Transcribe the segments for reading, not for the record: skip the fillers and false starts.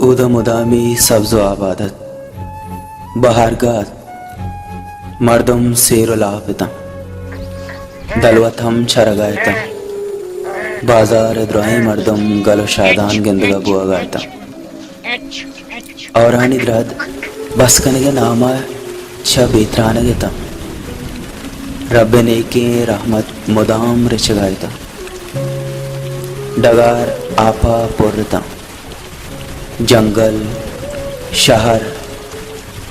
उदम उदामी सब्ज़ो आबादत बहारगाह मर्दम सेरुलापितम दलवतम चरगायतम बाजार द्रोही मर्दम गलो शादान गिंदगा बुआ गायतम और आनी द्राद बस कनिगे नामा छ बेतराने तम रब ने के रहमत मुदाम रिचगायतम डगार आपा पुरतम जंगल शहर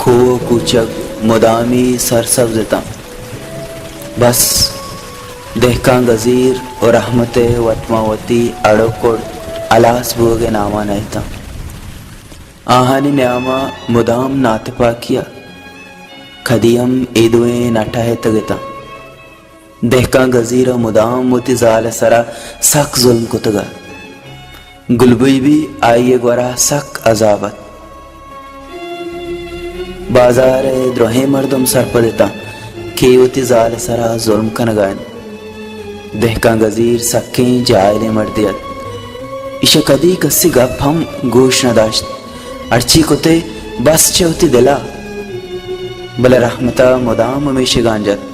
खो कुचक मुदामी सरसब्जता बस देहका गजीर और रहमत वतमावती अड़ोकोड़ अलास बोगे नामा नहता आहानी न्यामा मुदाम नातपा किया खदियम ईदुए नटा है तगता देहका गजीर मुदाम मुति जाल सरा सक जुल्म कुतगा गुलबुई भी आइए गोरा सक अजाबत बाजार द्रोहे मर्दम सरपदेता केवती जाल सरा जुल्म कनगान देहका गजीर सकें जायले मर्दियत इशे कदी कसी गप हम गोश न दाश्त अर्ची कुते बस चौती दिला बले रहमता मुदाम हमेशे गांजत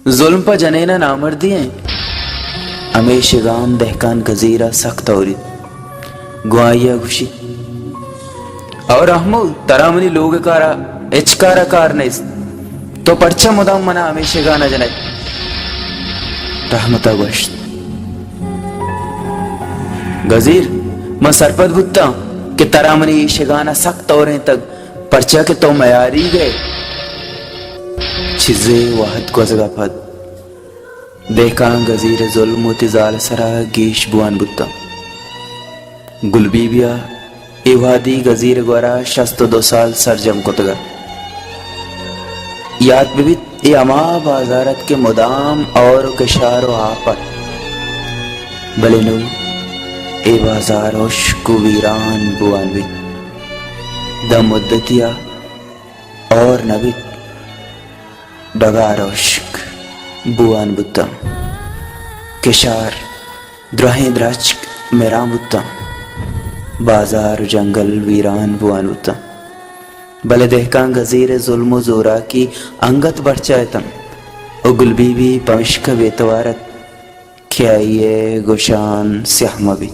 जुल्म पर जनेना नामर दिए हमेशे गाम दहकान गजीरा सख्त और गुआइया खुशी और रहमो तरामनी लोग कारा एचकारा कार नहीं तो पर्चा मुदाम मना हमेशे गाना जने रहमता गोश्त गजीर मैं सरपद बुत्ता कि तरामनी शेगाना सख्त और तक पर्चा के तो मयारी गए चिज़े वाहद को जगह देखा गजीर जुल्म तिजाल सरा गीश बुआन बुत्ता गुलबीबिया इवादी गजीर गोरा शस्त 2 साल सरजम कुतगा याद बिबित ए अमा बाजारत के मुदाम और कशारो आपत बलेनु ए बाजारोश को वीरान बुआन बित द मुद्दतिया और नबित डगारोश्क बुआन बुत्ता केशार द्रोहे द्राचक मेरा बुत्ता बाजार जंगल वीरान बुआन बुत्ता बले देहका गजीर जुल्म जोरा की अंगत बरचायतम ओ गुलबीबी पमिश्क बेतवारत ख्याइये गुशान स्याहमबी